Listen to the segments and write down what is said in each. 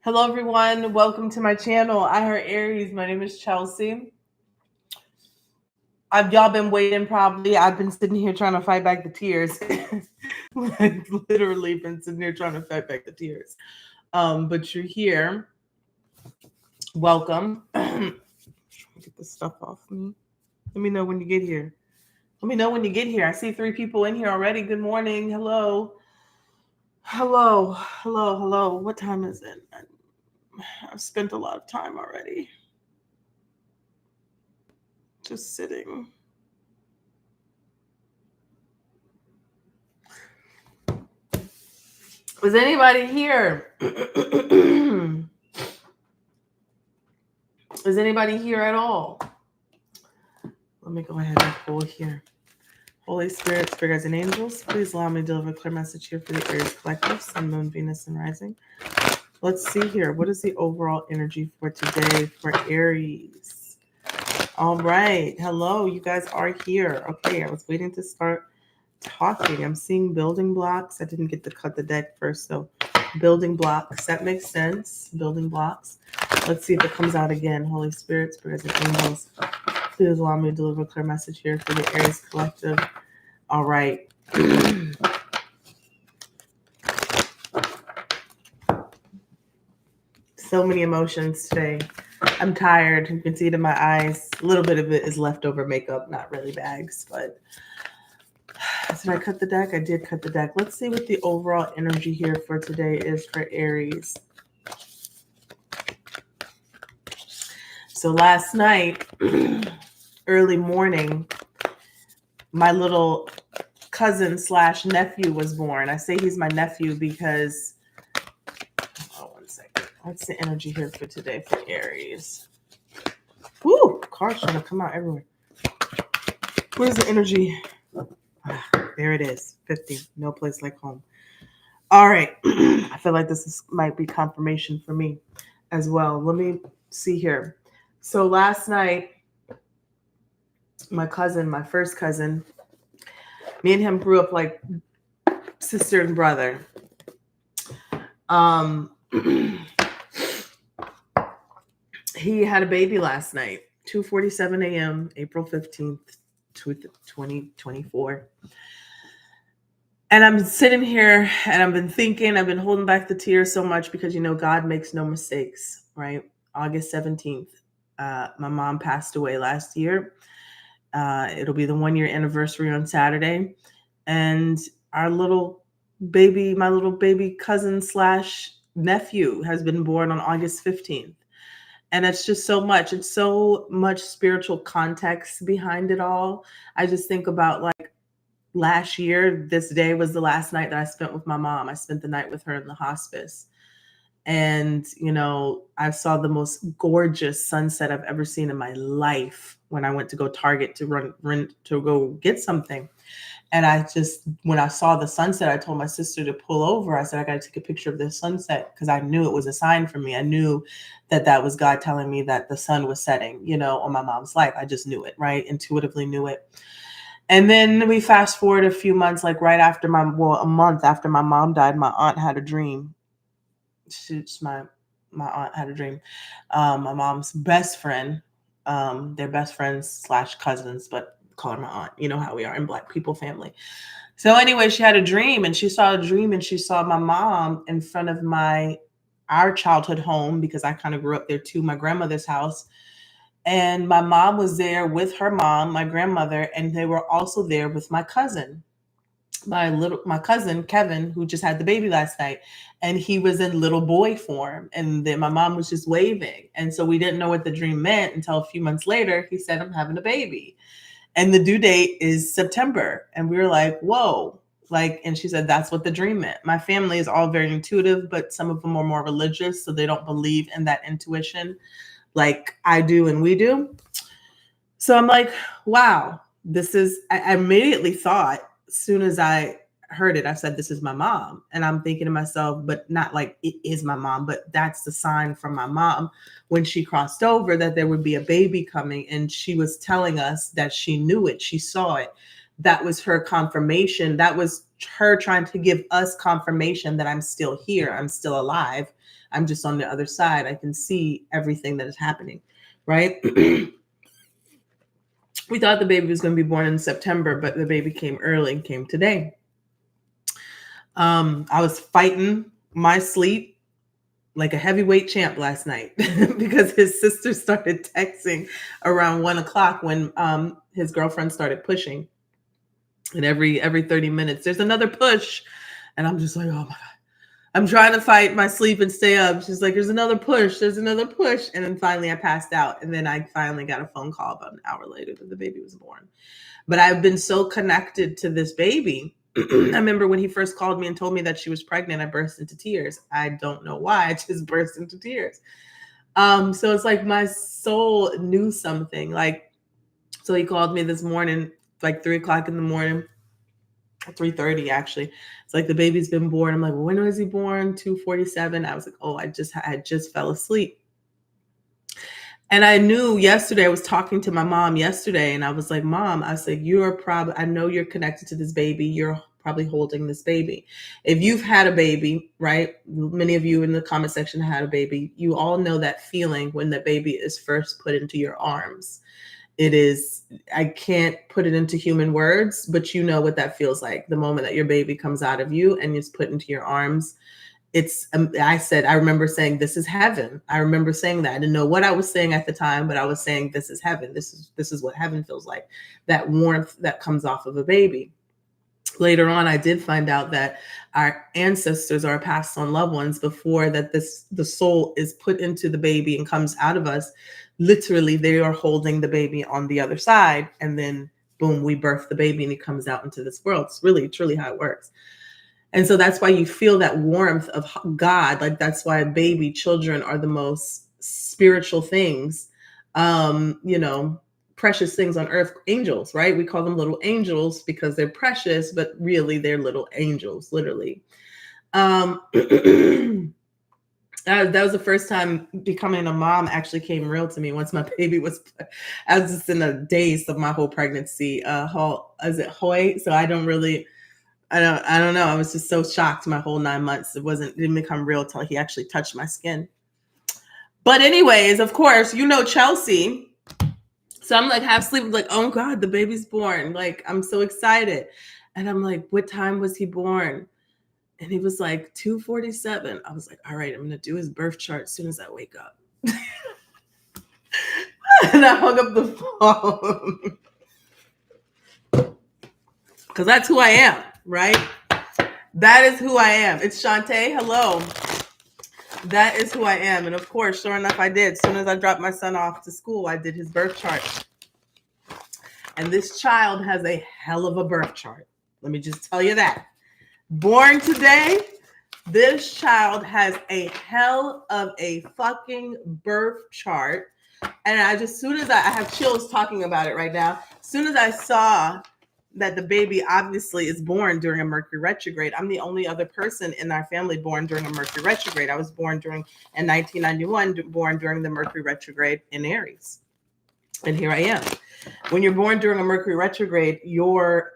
Hello, everyone. Welcome to my channel. I heard Aries. My name is Chelsea. Y'all been waiting probably. I've been sitting here trying to fight back the tears. Like, literally been sitting here trying to fight back the tears. But you're here. Welcome. Get this stuff off me. Let me know when you get here. Let me know when you get here. I see 3 people in here already. Good morning. Hello. Hello. Hello. Hello. What time is it? I've spent a lot of time already. Just sitting. Is anybody here? Is anybody here at all? Let me go ahead and pull here. Holy Spirit, Spirit guides and angels, please allow me to deliver a clear message here for the Aries collective, Sun, Moon, Venus, and Rising. Let's see here. What is the overall energy for today for Aries? All right. Hello, you guys are here. Okay, I was waiting to start talking. I'm seeing building blocks. I didn't get to cut the deck first, so building blocks. That makes sense. Building blocks. Let's see if it comes out again. Holy Spirit, Spirits, and angels, please allow me to deliver a clear message here for the Aries collective. All right. So many emotions today. I'm tired. You can see it in my eyes. A little bit of it is leftover makeup, not really bags, but did I cut the deck? I did cut the deck. Let's see what the overall energy here for today is for Aries. So last night, early morning, my little cousin / nephew was born. I say he's my nephew because, one second. What's the energy here for today for Aries? Woo, cards trying to come out everywhere. Where's the energy? There it is, 50, no place like home. All right, I feel like might be confirmation for me as well. Let me see here. So last night, my first cousin, me and him grew up like sister and brother. He had a baby last night, 2:47 a.m., April 15th, 2024. And I'm sitting here and I've been thinking, I've been holding back the tears so much because, God makes no mistakes, right? August 17th, my mom passed away last year. It'll be the 1-year anniversary on Saturday. And my little baby cousin / nephew has been born on August 15th. And it's just so much. It's so much spiritual context behind it all. I just think about like last year, this day was the last night that I spent with my mom. I spent the night with her in the hospice. And, I saw the most gorgeous sunset I've ever seen in my life when I went to go Target to go get something. And when I saw the sunset, I told my sister to pull over. I said, I got to take a picture of this sunset because I knew it was a sign for me. I knew that was God telling me that the sun was setting, on my mom's life. I just knew it, right? Intuitively knew it. And then we fast forward a few months, like right after a month after my mom died, my aunt had a dream. My aunt had a dream. My mom's best friend, they're best friends / cousins, but call her my aunt. You know how we are in Black people family. So anyway, she had a dream and she saw my mom in front of our childhood home, because I kind of grew up there too, my grandmother's house. And my mom was there with her mom, my grandmother, and they were also there with my cousin, my cousin Kevin, who just had the baby last night, and he was in little boy form. And then my mom was just waving. And so we didn't know what the dream meant until a few months later. He said, I'm having a baby. And the due date is September. And we were like, whoa. And she said, that's what the dream meant. My family is all very intuitive, but some of them are more religious. So they don't believe in that intuition like I do and we do. So I'm like, wow, I immediately thought, as soon as I heard it, I said, this is my mom. And I'm thinking to myself, but not like it is my mom, but that's the sign from my mom when she crossed over that there would be a baby coming. And she was telling us that she knew it. She saw it. that was her confirmation. That was her trying to give us confirmation that I'm still here. I'm still alive. I'm just on the other side. I can see everything that is happening, right? We thought the baby was going to be born in September, but the baby came early and came today. I was fighting my sleep like a heavyweight champ last night because his sister started texting around 1:00 when his girlfriend started pushing. And every 30 minutes, there's another push. And I'm just like, oh my God. I'm trying to fight my sleep and stay up. She's like, there's another push. There's another push. And then finally I passed out. And then I finally got a phone call about an hour later that the baby was born. But I've been so connected to this baby. I remember when he first called me and told me that she was pregnant, I burst into tears. I don't know why. I just burst into tears. So it's like my soul knew something. Like, so he called me this morning, like 3:00 in the morning. 3:30 actually. It's like the baby's been born. I'm like, well, when was he born? 2:47. I was like, oh, I just fell asleep. And I knew yesterday, I was talking to my mom yesterday, and I was like, Mom, I was like, I know you're connected to this baby. You're probably holding this baby. If you've had a baby, right? Many of you in the comment section had a baby. You all know that feeling when the baby is first put into your arms. It is, I can't put it into human words, but you know what that feels like. The moment that your baby comes out of you and is put into your arms. It's, I remember saying, this is heaven. I remember saying that. I didn't know what I was saying at the time, but I was saying, this is heaven. This is what heaven feels like. That warmth that comes off of a baby. Later on, I did find out that our ancestors, our past on loved ones, before that the soul is put into the baby and comes out of us, literally they are holding the baby on the other side. And then boom, we birth the baby and he comes out into this world. It's really, truly how it works. And so that's why you feel that warmth of God. Like that's why children are the most spiritual things, precious things on earth, angels, right? We call them little angels because they're precious, but really they're little angels, literally. That was the first time becoming a mom actually came real to me. Once my baby I was just in a daze of my whole pregnancy. Is it Hoy? So I don't know. I was just so shocked my whole 9 months. It didn't become real till he actually touched my skin. But anyways, of course, Chelsea. So I'm like half asleep, like, oh God, the baby's born. Like, I'm so excited. And I'm like, what time was he born? And he was like 2:47. I was like, all right, I'm going to do his birth chart as soon as I wake up. And I hung up the phone. Because that's who I am, right? That is who I am. It's Shantae. Hello. That is who I am. And of course, sure enough, I did. As soon as I dropped my son off to school, I did his birth chart. And this child has a hell of a birth chart. Let me just tell you that. Born today, this child has a hell of a fucking birth chart. And as soon as I have chills talking about it right now, as soon as I saw that the baby obviously is born during a Mercury retrograde. I'm the only other person in our family born during a Mercury retrograde. I was born in 1991, born during the Mercury retrograde in Aries. And here I am. When you're born during a Mercury retrograde, your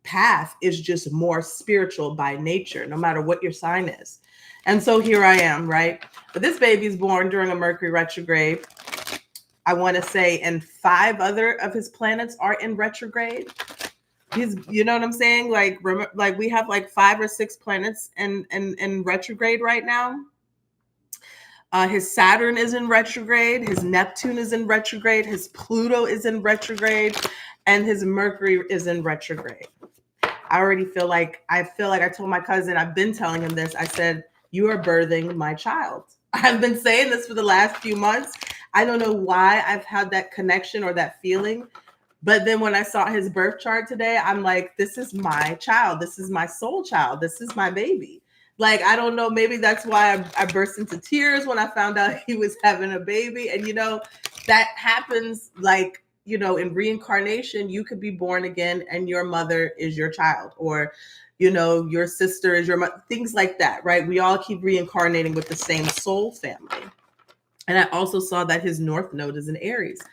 path is just more spiritual by nature, no matter what your sign is. And so here I am, right? But this baby's born during a Mercury retrograde. I want to say, and 5 other of his planets are in retrograde. You know what I'm saying? Like we have like 5 or 6 planets in retrograde right now. His Saturn is in retrograde. His Neptune is in retrograde. His Pluto is in retrograde, and his Mercury is in retrograde. I feel like I told my cousin, I've been telling him this. I said, you are birthing my child. I've been saying this for the last few months. I don't know why I've had that connection or that feeling. But then when I saw his birth chart today, I'm like, this is my child. This is my soul child. This is my baby. Like, I don't know, maybe that's why I burst into tears when I found out he was having a baby. And, that happens like, in reincarnation, you could be born again and your mother is your child, or, your sister is your mother, things like that, right? We all keep reincarnating with the same soul family. And I also saw that his North Node is in Aries.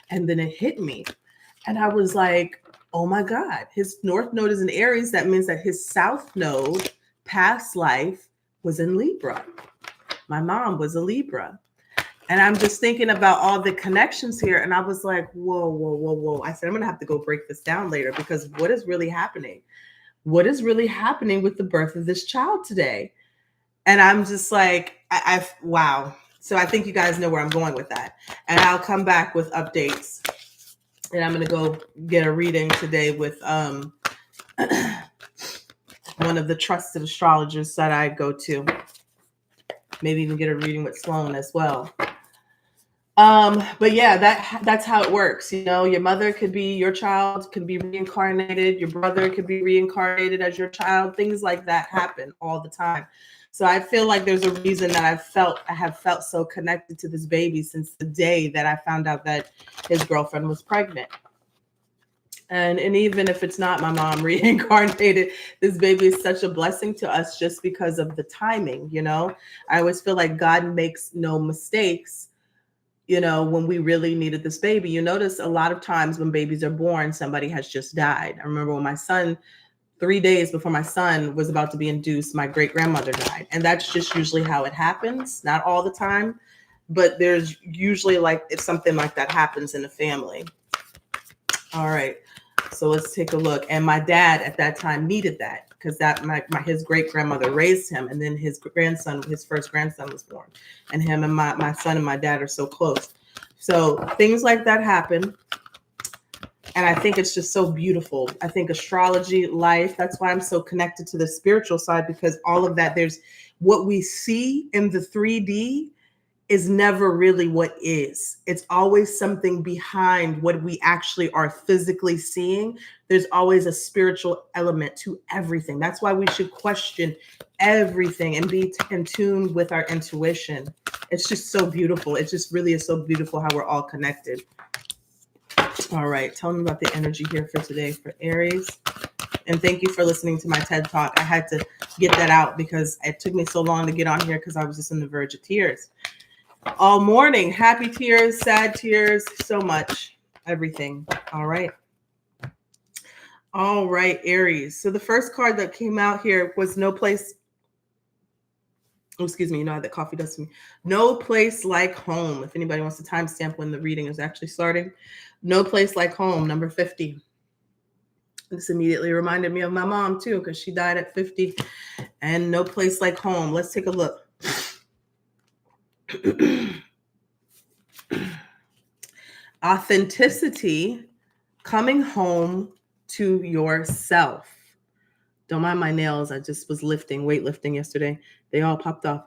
And then it hit me. And I was like, oh my God, his North Node is in Aries. That means that his South Node, past life, was in Libra. My mom was a Libra. And I'm just thinking about all the connections here. And I was like, whoa, whoa, whoa, whoa. I said, I'm going to have to go break this down later, because what is really happening? What is really happening with the birth of this child today? And I'm just like, wow. So I think you guys know where I'm going with that. And I'll come back with updates. And I'm going to go get a reading today with one of the trusted astrologers that I go to. Maybe even get a reading with Sloan as well. But yeah, that's how it works. You know, your mother could be your child, could be reincarnated. Your brother could be reincarnated as your child. Things like that happen all the time. So I feel like there's a reason that I have felt so connected to this baby since the day that I found out that his girlfriend was pregnant. And even if it's not my mom reincarnated, this baby is such a blessing to us just because of the timing. You know, I always feel like God makes no mistakes. You know, when we really needed this baby, you notice a lot of times when babies are born, somebody has just died. I remember when my son, 3 days before my son was about to be induced, my great grandmother died. And that's just usually how it happens. Not all the time, but there's usually like if something like that happens in the family. All right. So let's take a look. And my dad at that time needed that, because his great grandmother raised him, and then his first grandson was born, and him and my son and my dad are so close. So things like that happen, and I think it's just so beautiful. I think astrology, life. That's why I'm so connected to the spiritual side, because all of that. There's what we see in the 3D is never really what is. It's always something behind what we actually are physically seeing. There's always a spiritual element to everything. That's why we should question everything and be in tune with our intuition. It's just so beautiful. It just really is so beautiful how we're all connected. All right, tell me about the energy here for today for Aries. And thank you for listening to my TED Talk. I had to get that out because it took me so long to get on here because I was just on the verge of tears. All morning, happy tears, sad tears, so much, everything. All right, Aries. So the first card that came out here was No Place. Oh, excuse me, you know how that coffee does to me. No Place Like Home. If anybody wants to timestamp when the reading is actually starting, No Place Like Home, number 50. This immediately reminded me of my mom too, because she died at 50. And No Place Like Home. Let's take a look. Authenticity, coming home to yourself. Don't mind my nails. I just was weightlifting yesterday. They all popped off.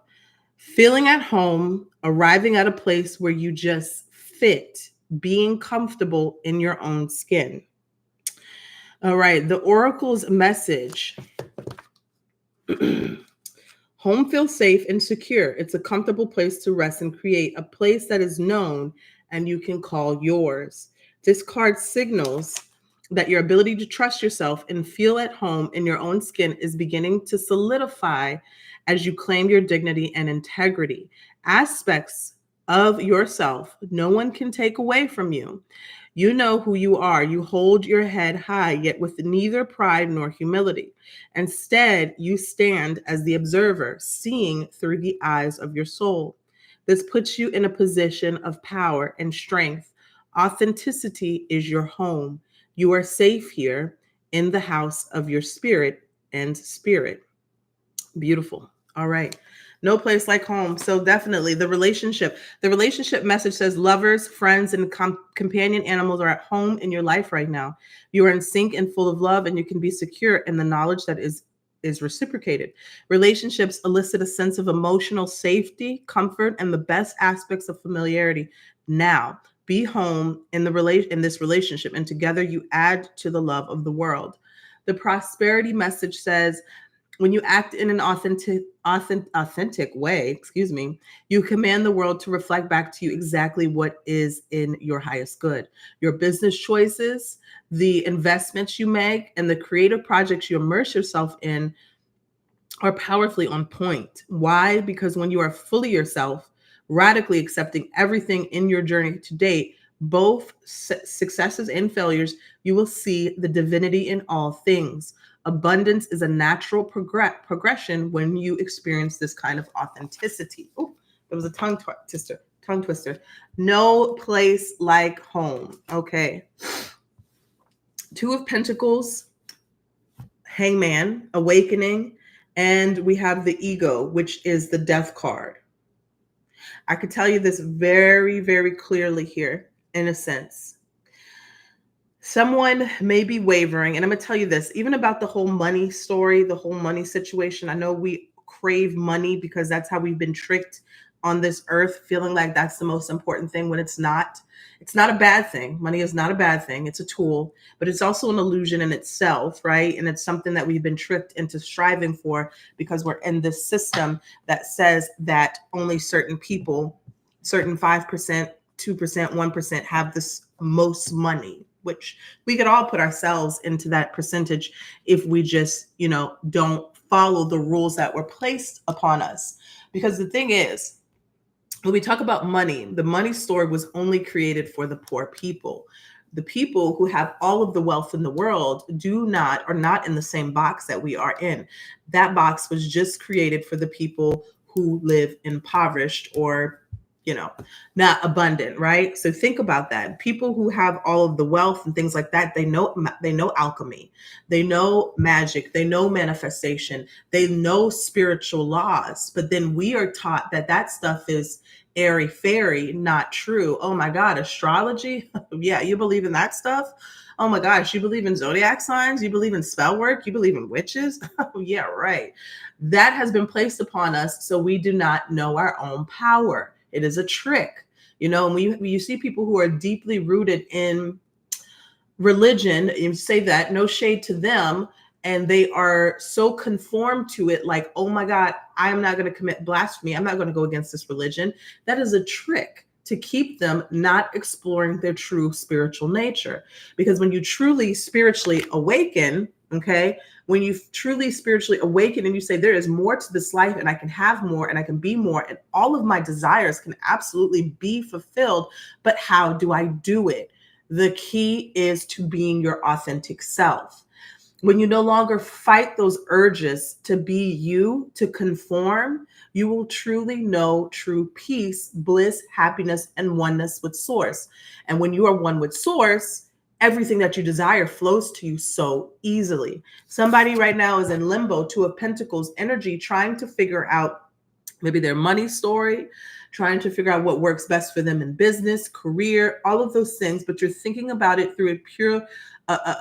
Feeling at home, arriving at a place where you just fit, being comfortable in your own skin. All right, the Oracle's message. Home feels safe and secure. It's a comfortable place to rest and create, a place that is known and you can call yours. This card signals that your ability to trust yourself and feel at home in your own skin is beginning to solidify as you claim your dignity and integrity. Aspects of yourself no one can take away from you. You know who you are. You hold your head high, yet with neither pride nor humility. Instead, you stand as the observer, seeing through the eyes of your soul. This puts you in a position of power and strength. Authenticity is your home. You are safe here in the house of your spirit and spirit. Beautiful. All right. No place like home. So definitely the relationship message says lovers, friends, and companion animals are at home in your life right now. You are in sync and full of love, and you can be secure in the knowledge that is reciprocated. Relationships elicit a sense of emotional safety, comfort, and the best aspects of familiarity. Now, be home in this relationship, and together you add to the love of the world. The prosperity message says, when you act in an authentic way, you command the world to reflect back to you exactly what is in your highest good. Your business choices, the investments you make, and the creative projects you immerse yourself in are powerfully on point. Why? Because when you are fully yourself, radically accepting everything in your journey to date, both successes and failures, you will see the divinity in all things. Abundance is a natural progression when you experience this kind of authenticity. Oh, it was a twister. Tongue twister. No place like home. Okay. Two of Pentacles, Hangman, Awakening, and we have the Ego, which is the Death card. I could tell you this very, very clearly here, in a sense. Someone may be wavering, and I'm going to tell you this, even about the whole money story, the whole money situation. I know we crave money because that's how we've been tricked on this earth, feeling like that's the most important thing when it's not. It's not a bad thing. Money is not a bad thing. It's a tool, but it's also an illusion in itself, right? And it's something that we've been tricked into striving for because we're in this system that says that only certain people, certain 5%, 2%, 1% have this most money, which we could all put ourselves into that percentage if we just, don't follow the rules that were placed upon us. Because the thing is, when we talk about money, the money story was only created for the poor people. The people who have all of the wealth in the world are not in the same box that we are in. That box was just created for the people who live impoverished or not abundant, right? So think about that. People who have all of the wealth and things like that, they know alchemy, they know magic, they know manifestation, they know spiritual laws. But then we are taught that stuff is airy fairy, not true. Oh my God, astrology? Yeah, you believe in that stuff? Oh my gosh, you believe in zodiac signs? You believe in spell work? You believe in witches? Oh yeah, right. That has been placed upon us so we do not know our own power. It is a trick, and when you see people who are deeply rooted in religion, you say that, no shade to them, and they are so conformed to it, like, oh my God, I'm not going to commit blasphemy. I'm not going to go against this religion. That is a trick to keep them not exploring their true spiritual nature. Because when you truly spiritually awaken, okay, when you truly spiritually awaken and you say there is more to this life and I can have more and I can be more and all of my desires can absolutely be fulfilled, but how do I do it? The key is to being your authentic self. When you no longer fight those urges to be you, to conform, you will truly know true peace, bliss, happiness, and oneness with Source. And when you are one with Source, everything that you desire flows to you so easily. Somebody right now is in limbo, Two of Pentacles energy, trying to figure out maybe their money story, trying to figure out what works best for them in business, career, all of those things, but you're thinking about it through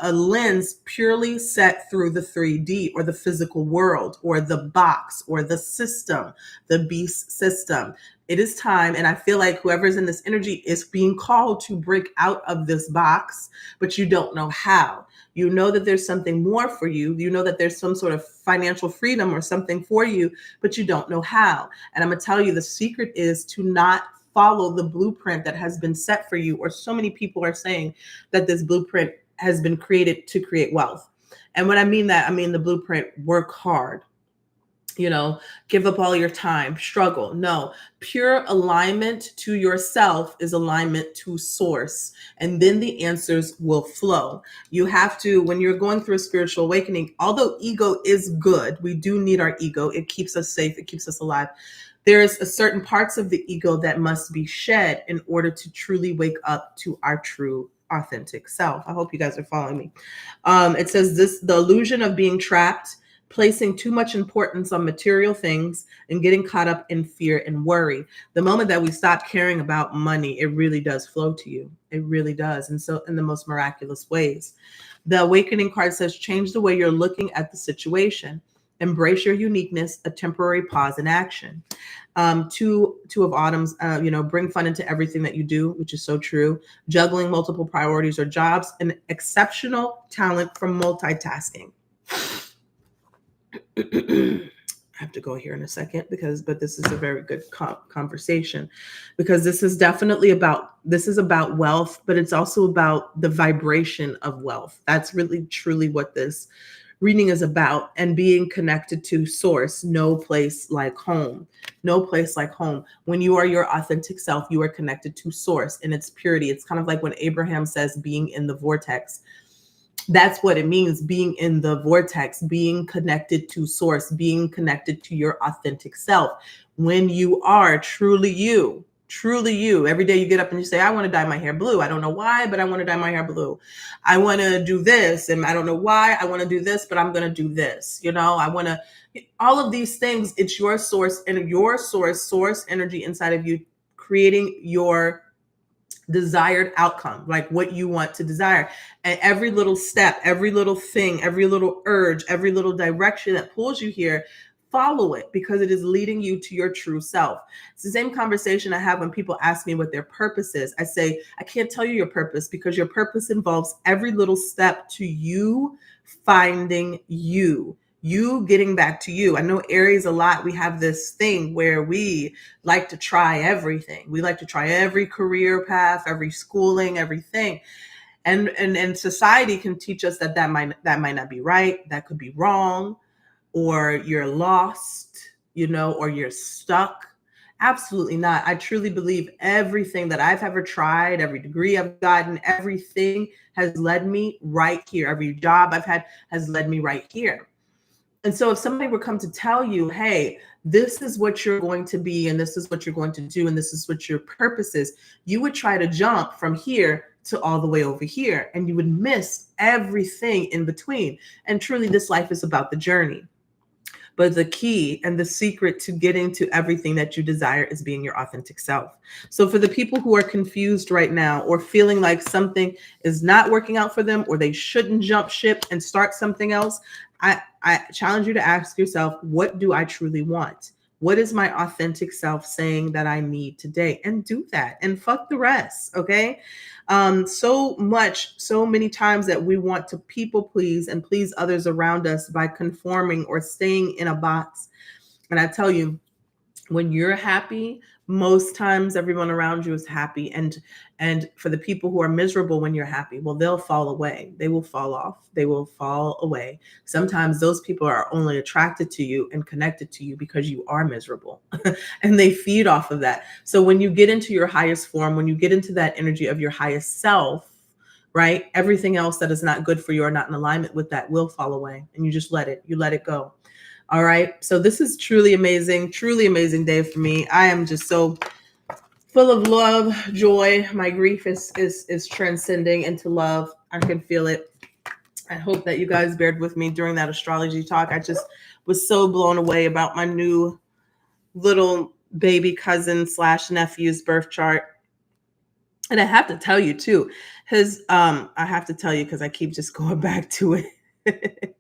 a lens purely set through the 3D or the physical world or the box or the system, the beast system. It is time, and I feel like whoever's in this energy is being called to break out of this box, but you don't know how. You know that there's something more for you. You know that there's some sort of financial freedom or something for you, but you don't know how. And I'm going to tell you, the secret is to not follow the blueprint that has been set for you, or so many people are saying that this blueprint has been created to create wealth. And when I mean that, I mean the blueprint: work hard, give up all your time, struggle. No, pure alignment to yourself is alignment to Source. And then the answers will flow. You have to, when you're going through a spiritual awakening, although ego is good, we do need our ego. It keeps us safe. It keeps us alive. There's a certain parts of the ego that must be shed in order to truly wake up to our true authentic self. I hope you guys are following me. It says the illusion of being trapped, placing too much importance on material things, and getting caught up in fear and worry. The moment that we stop caring about money, it really does flow to you. It really does. And so in the most miraculous ways. The awakening card says, change the way you're looking at the situation. Embrace your uniqueness, a temporary pause in action. Two of Autumn's, bring fun into everything that you do, which is so true. Juggling multiple priorities or jobs, an exceptional talent for multitasking. I have to go here in a second but this is a very good conversation, because this is about wealth, but it's also about the vibration of wealth. That's really truly what this reading is about, and being connected to source. No place like home. No place like home. When you are your authentic self, you are connected to source in its purity. It's kind of like when Abraham says being in the vortex. That's what it means, being in the vortex, being connected to source, being connected to your authentic self. When you are truly you, truly you. Every day you get up and you say, I want to dye my hair blue. I don't know why, but I want to dye my hair blue. I want to do this, and I don't know why I want to do this, but I'm going to do this. I want to, all of these things, it's your source, and your source energy inside of you, creating your desired outcome, like what you want to desire. And every little step, every little thing, every little urge, every little direction that pulls you here, follow it, because it is leading you to your true self. It's the same conversation I have when people ask me what their purpose is. I say, I can't tell you your purpose, because your purpose involves every little step to you finding you getting back to you. I know Aries a lot. We have this thing where we like to try everything. We like to try every career path, every schooling, everything. And society can teach us that might not be right. That could be wrong, or you're lost, or you're stuck. Absolutely not. I truly believe everything that I've ever tried, every degree I've gotten, everything has led me right here. Every job I've had has led me right here. And so if somebody were come to tell you, hey, this is what you're going to be, and this is what you're going to do, and this is what your purpose is, you would try to jump from here to all the way over here, and you would miss everything in between. And truly, this life is about the journey. But the key and the secret to getting to everything that you desire is being your authentic self. So for the people who are confused right now, or feeling like something is not working out for them, or they shouldn't jump ship and start something else, I challenge you to ask yourself, what do I truly want? What is my authentic self saying that I need today? And do that, and fuck the rest. Okay. So many times that we want to people please and please others around us by conforming or staying in a box. And I tell you, when you're happy, most times everyone around you is happy. And for the people who are miserable when you're happy, well, they'll fall away. They will fall off. They will fall away. Sometimes those people are only attracted to you and connected to you because you are miserable and they feed off of that. So when you get into your highest form, when you get into that energy of your highest self, right, everything else that is not good for you or not in alignment with that will fall away, and you just let it go. All right. So this is truly amazing day for me. I am just so full of love, joy. My grief is transcending into love. I can feel it. I hope that you guys bared with me during that astrology talk. I just was so blown away about my new little baby cousin / nephew's birth chart. And I have to tell you too, I have to tell you because I keep just going back to it.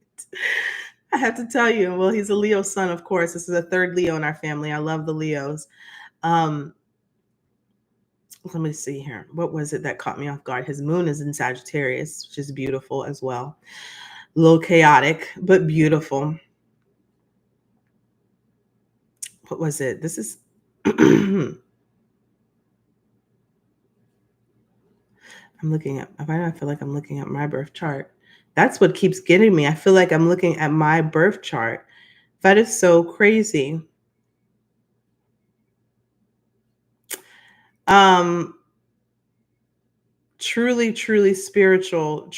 I have to tell you, well, he's a Leo sun, of course. This is a third Leo in our family. I love the Leos. Let me see here. What was it that caught me off guard? His moon is in Sagittarius, which is beautiful as well. A little chaotic, but beautiful. What was it? This is... I feel like I'm looking at my birth chart. That's what keeps getting me. I feel like I'm looking at my birth chart. That is so crazy. Truly spiritual,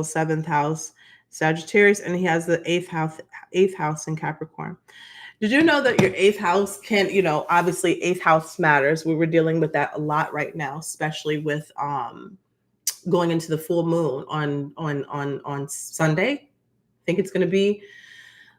seventh house Sagittarius, and he has the eighth house in Capricorn. Did you know that your eighth house can, obviously eighth house matters. We were dealing with that a lot right now, especially with going into the full moon on Sunday. I think it's going to be.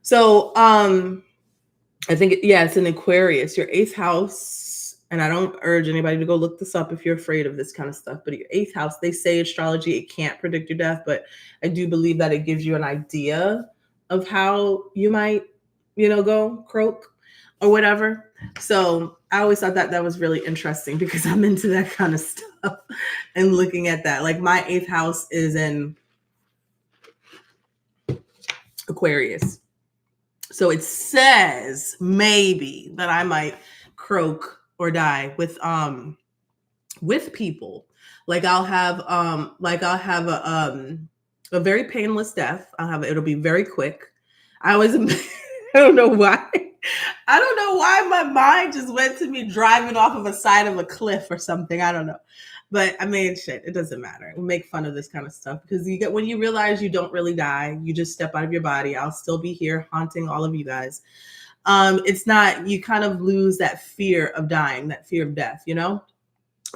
So I think, it's an Aquarius, your eighth house. And I don't urge anybody to go look this up if you're afraid of this kind of stuff. But your eighth house, they say astrology, it can't predict your death. But I do believe that it gives you an idea of how you might, go croak or whatever. So I always thought that was really interesting because I'm into that kind of stuff and looking at that. Like my eighth house is in Aquarius. So it says maybe that I might croak or die with people. Like I'll have a a very painless death. It'll be very quick. I always, I don't know why. I don't know why my mind just went to me driving off of a side of a cliff or something. I don't know. But I mean, shit, it doesn't matter. We make fun of this kind of stuff because when you realize you don't really die, you just step out of your body. I'll still be here haunting all of you guys. It's not, you kind of lose that fear of dying, that fear of death, you know?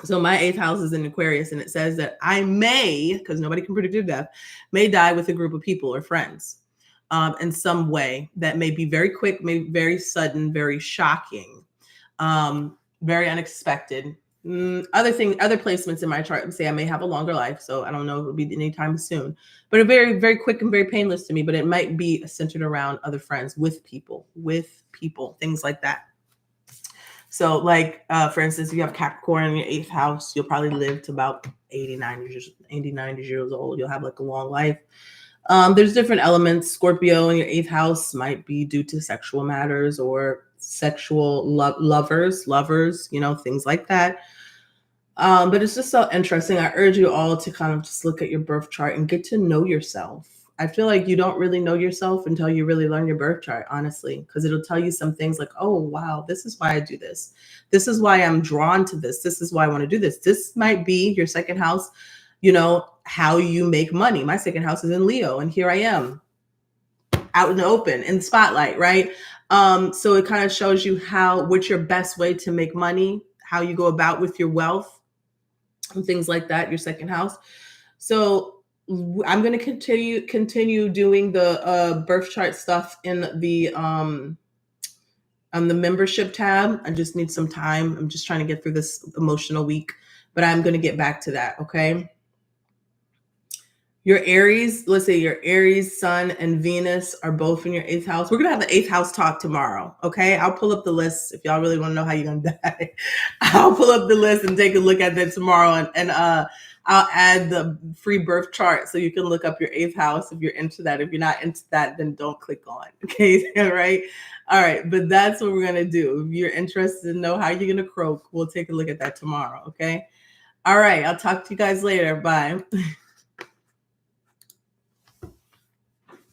So my 8th house is in Aquarius, and it says that I may, because nobody can predict your death, may die with a group of people or friends in some way that may be very quick, maybe very sudden, very shocking, very unexpected. Other placements in my chart would say I may have a longer life, so I don't know if it'll be anytime soon. But a very, very quick and very painless to me. But it might be centered around other friends, with people, things like that. So, like, for instance, if you have Capricorn in your 8th house, you'll probably live to about 90 years old. You'll have like a long life. There's different elements. Scorpio in your 8th house might be due to sexual matters or sexual lovers, things like that. But it's just so interesting. I urge you all to kind of just look at your birth chart and get to know yourself. I feel like you don't really know yourself until you really learn your birth chart, honestly, because it'll tell you some things like, oh, wow, this is why I do this. This is why I'm drawn to this. This is why I want to do this. This might be your 2nd house, how you make money. My 2nd house is in Leo, and here I am out in the open, in the spotlight, right? So it kind of shows you what's your best way to make money, how you go about with your wealth, and things like that, your 2nd house. So I'm going to continue doing the birth chart stuff in the membership tab. I just need some time. I'm just trying to get through this emotional week, but I'm going to get back to that. Okay. Your Aries, let's say your Aries, Sun, and Venus are both in your 8th house. We're going to have the 8th house talk tomorrow. Okay. I'll pull up the list if y'all really want to know how you're going to die. I'll pull up the list and take a look at that tomorrow. And I'll add the free birth chart so you can look up your 8th house if you're into that. If you're not into that, then don't click on. Okay. Right. All right. But that's what we're going to do. If you're interested to know how you're going to croak, we'll take a look at that tomorrow. Okay. All right. I'll talk to you guys later. Bye.